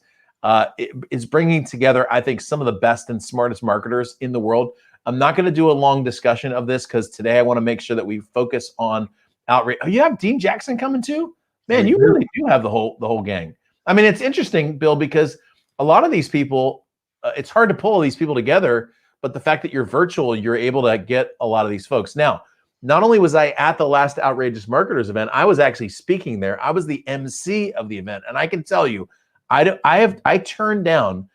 is bringing together, I think, some of the best and smartest marketers in the world. I'm not going to do a long discussion of this because today I want to make sure that we focus on outreach. Oh, you have Dean Jackson coming too? Man, you really do have the whole gang. I mean, it's interesting, Bill, because a lot of these people, it's hard to pull these people together, but the fact that you're virtual, you're able to get a lot of these folks. Now, not only was I at the last Outrageous Marketers event, I was actually speaking there. I was the MC of the event, and I can tell you, I turn down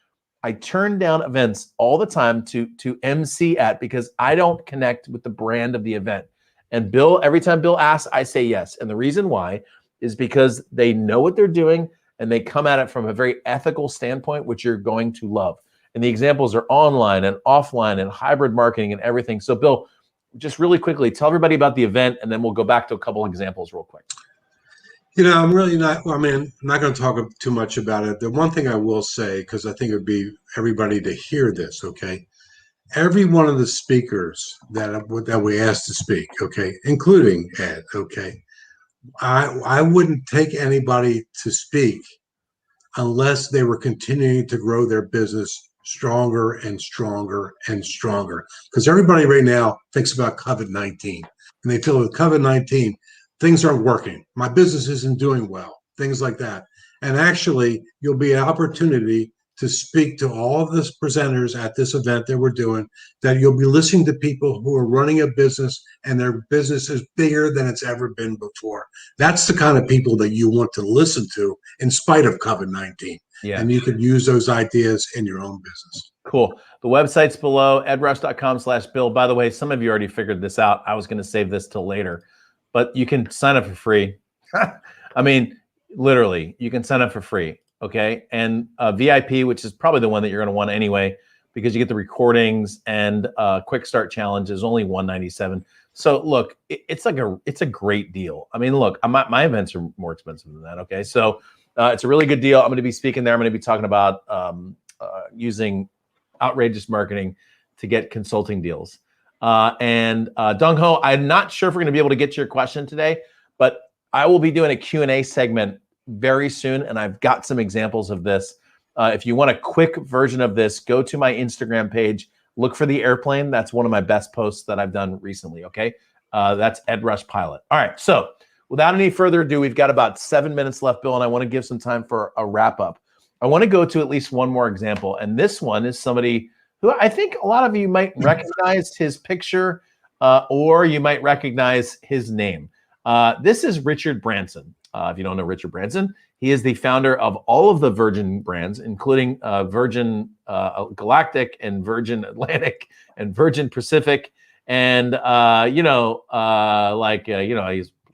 events all the time to MC at because I don't connect with the brand of the event. And Bill, every time Bill asks, I say yes. And the reason why is because they know what they're doing and they come at it from a very ethical standpoint, which you're going to love. And the examples are online and offline and hybrid marketing and everything. So Bill, just really quickly, tell everybody about the event, and then we'll go back to a couple examples real quick. I'm really not, I'm not going to talk too much about it. The one thing I will say, because I think it would be everybody to hear this, okay? Every one of the speakers that we asked to speak, okay, including Ed, okay, I wouldn't take anybody to speak unless they were continuing to grow their business stronger and stronger and stronger. Because everybody right now thinks about COVID-19, and they feel with COVID-19, things aren't working. My business isn't doing well, things like that. And actually, you'll be an opportunity to speak to all of the presenters at this event that we're doing, that you'll be listening to people who are running a business and their business is bigger than it's ever been before. That's the kind of people that you want to listen to in spite of COVID-19. Yeah. And you can use those ideas in your own business. Cool. The website's below, edrush.com/Bill. By the way, some of you already figured this out. I was going to save this till later, but you can sign up for free. I mean, literally, you can sign up for free. Okay. And VIP, which is probably the one that you're going to want anyway, because you get the recordings and quick start challenge is only $197. So look, it's a great deal. I mean, look, my events are more expensive than that. Okay. So it's a really good deal. I'm going to be speaking there. I'm going to be talking about using outrageous marketing to get consulting deals. And Dong Ho, I'm not sure if we're going to be able to get to your question today, but I will be doing a Q&A segment very soon, and I've got some examples of this. If you want a quick version of this, go to my Instagram page, look for the airplane. That's one of my best posts that I've done recently. Okay. That's Ed Rush Pilot. All right. So without any further ado, we've got about 7 minutes left, Bill, and I want to give some time for a wrap up. I want to go to at least one more example. And this one is somebody who I think a lot of you might recognize his picture, or you might recognize his name. This is Richard Branson. If you don't know Richard Branson, he is the founder of all of the Virgin brands, including Virgin Galactic and Virgin Atlantic and Virgin Pacific. And, he has a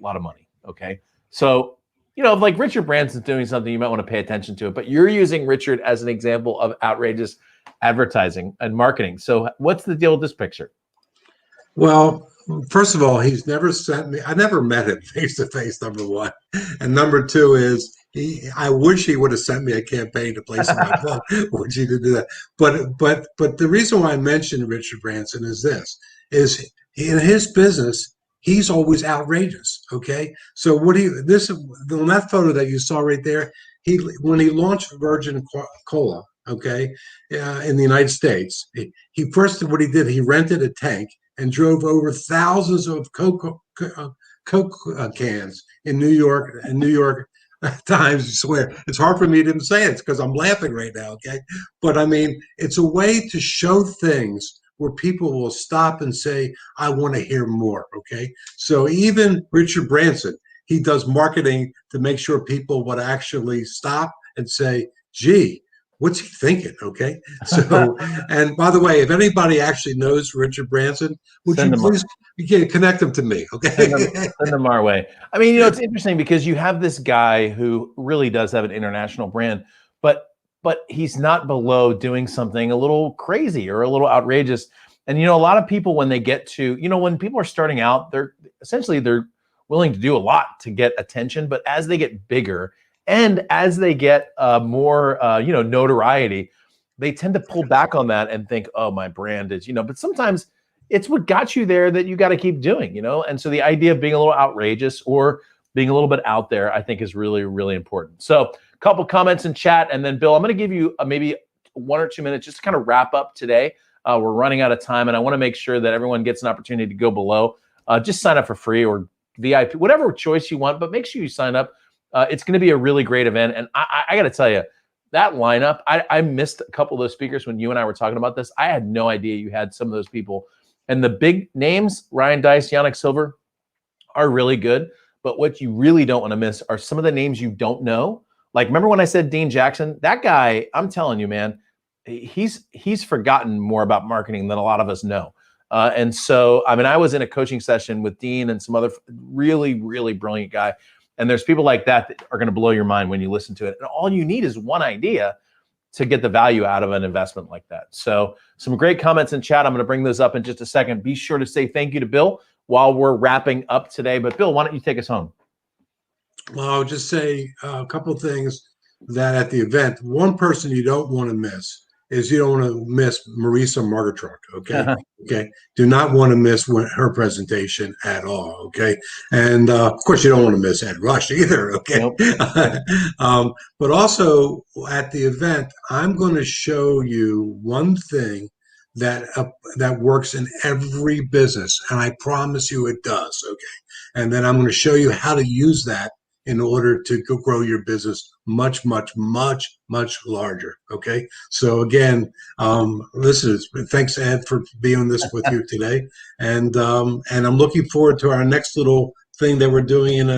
lot of money. Okay. So, like Richard Branson's doing something, you might want to pay attention to it, but you're using Richard as an example of outrageous advertising and marketing. So what's the deal with this picture? Well, first of all, he's never sent me, I never met him face to face, number one. And number two is, I wish he would have sent me a campaign to place in my book. Wish he did do that. But the reason why I mentioned Richard Branson is this, is in his business, he's always outrageous. Okay. So on that photo that you saw right there, when he launched Virgin Cola, okay, in the United States, what he did, he rented a tank and drove over thousands of Coke cans in New York times. I swear it's hard for me to say it because I'm laughing right now. Okay, but I mean, it's a way to show things where people will stop and say, "I want to hear more." Okay, so even Richard Branson, he does marketing to make sure people would actually stop and say, "Gee, what's he thinking?" Okay. So, and by the way, if anybody actually knows Richard Branson, would you please connect them to me? Okay. Send them our way. I mean, it's interesting because you have this guy who really does have an international brand, but he's not below doing something a little crazy or a little outrageous. And, a lot of people, when they get to, when people are starting out, they're willing to do a lot to get attention. But as they get bigger, and as they get more, notoriety, they tend to pull back on that and think, oh, my brand is, but sometimes it's what got you there that you got to keep doing, And so the idea of being a little outrageous or being a little bit out there, I think is really, really important. So a couple comments in chat. And then, Bill, I'm going to give you maybe 1 or 2 minutes just to kind of wrap up today. We're running out of time, and I want to make sure that everyone gets an opportunity to go below. Just sign up for free or VIP, whatever choice you want, but make sure you sign up. It's going to be a really great event. And I got to tell you, that lineup, I missed a couple of those speakers when you and I were talking about this. I had no idea you had some of those people. And the big names, Ryan Dice, Yannick Silver, are really good. But what you really don't want to miss are some of the names you don't know. Like, remember when I said Dean Jackson? That guy, I'm telling you, man, he's forgotten more about marketing than a lot of us know. And so, I mean, I was in a coaching session with Dean and some other really, really brilliant guy. And there's people like that are going to blow your mind when you listen to it. And all you need is one idea to get the value out of an investment like that. So some great comments in chat. I'm going to bring those up in just a second. Be sure to say thank you to Bill while we're wrapping up today. But Bill, why don't you take us home? Well, I'll just say a couple of things that at the event, one person you don't want to miss is you don't want to miss Marisa Margatruk. Okay. Okay. Do not want to miss her presentation at all. Okay. And of course, you don't want to miss Ed Rush either. Okay. Nope. But also at the event, I'm going to show you one thing that works in every business. And I promise you it does. Okay. And then I'm going to show you how to use that in order to grow your business much, much, much, much larger. Okay. So again, listeners, thanks, Ed, for being this with you today. And I'm looking forward to our next little thing that we're doing in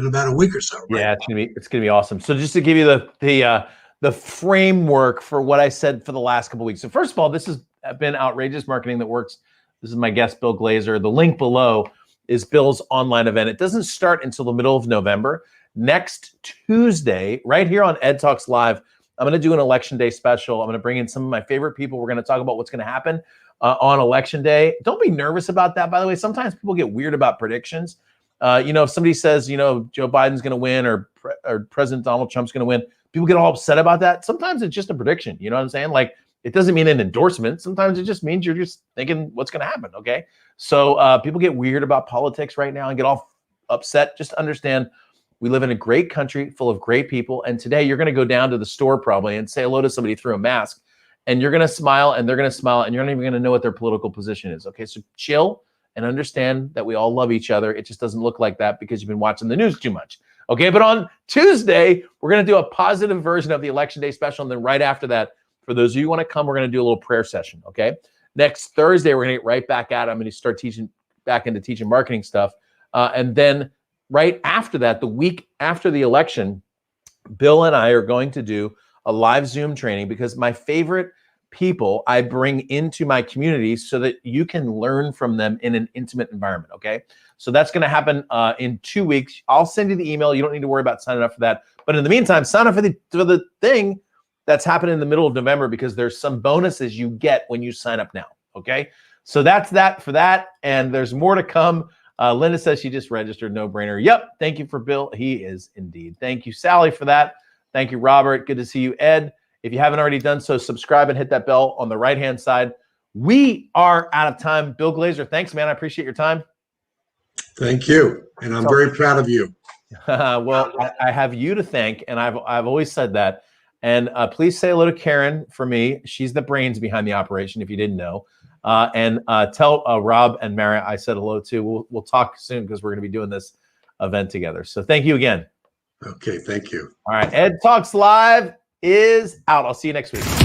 about a week or so. Right? Yeah, it's gonna be awesome. So just to give you the framework for what I said for the last couple of weeks. So first of all, this has been Outrageous Marketing That Works. This is my guest, Bill Glazer. The link below is Bill's online event. It doesn't start until the middle of November. Next Tuesday, right here on EdTalks Live, I'm going to do an Election Day special. I'm going to bring in some of my favorite people. We're going to talk about what's going to happen on Election Day. Don't be nervous about that, by the way. Sometimes people get weird about predictions. If somebody says, Joe Biden's going to win or President Donald Trump's going to win, people get all upset about that. Sometimes it's just a prediction. You know what I'm saying? Like, it doesn't mean an endorsement. Sometimes it just means you're just thinking what's going to happen, okay? So people get weird about politics right now and get all upset. Just understand we live in a great country full of great people. And today you're going to go down to the store probably and say hello to somebody through a mask. and you're going to smile and they're going to smile and you're not even going to know what their political position is. Okay, so chill and understand that we all love each other. It just doesn't look like that because you've been watching the news too much. Okay, but on Tuesday, we're going to do a positive version of the Election Day special. And then right after that, for those of you who want to come, we're going to do a little prayer session. Okay, next Thursday, we're going to get right back at it. I'm going to start teaching back into teaching marketing stuff. And then right after that, the week after the election, Bill and I are going to do a live Zoom training because my favorite people I bring into my community so that you can learn from them in an intimate environment. Okay, so that's going to happen in 2 weeks. I'll send you the email. You don't need to worry about signing up for that. But in the meantime, sign up for the thing that's happening in the middle of November because there's some bonuses you get when you sign up now. Okay, so that's that for that, and there's more to come. Linda says she just registered, no brainer. Yep, thank you for Bill. He is indeed. Thank you, Sally, for that. Thank you, Robert. Good to see you, Ed. If you haven't already done so, subscribe and hit that bell on the right-hand side. We are out of time. Bill Glazer, thanks, man. I appreciate your time. Thank you, and I'm very proud of you. Well, I have you to thank, and I've always said that. And please say hello to Karen for me. She's the brains behind the operation, if you didn't know. And tell Rob and Mary I said hello too. We'll talk soon because we're going to be doing this event together. So thank you again. Okay, thank you. All right, Ed Talks Live is out. I'll see you next week.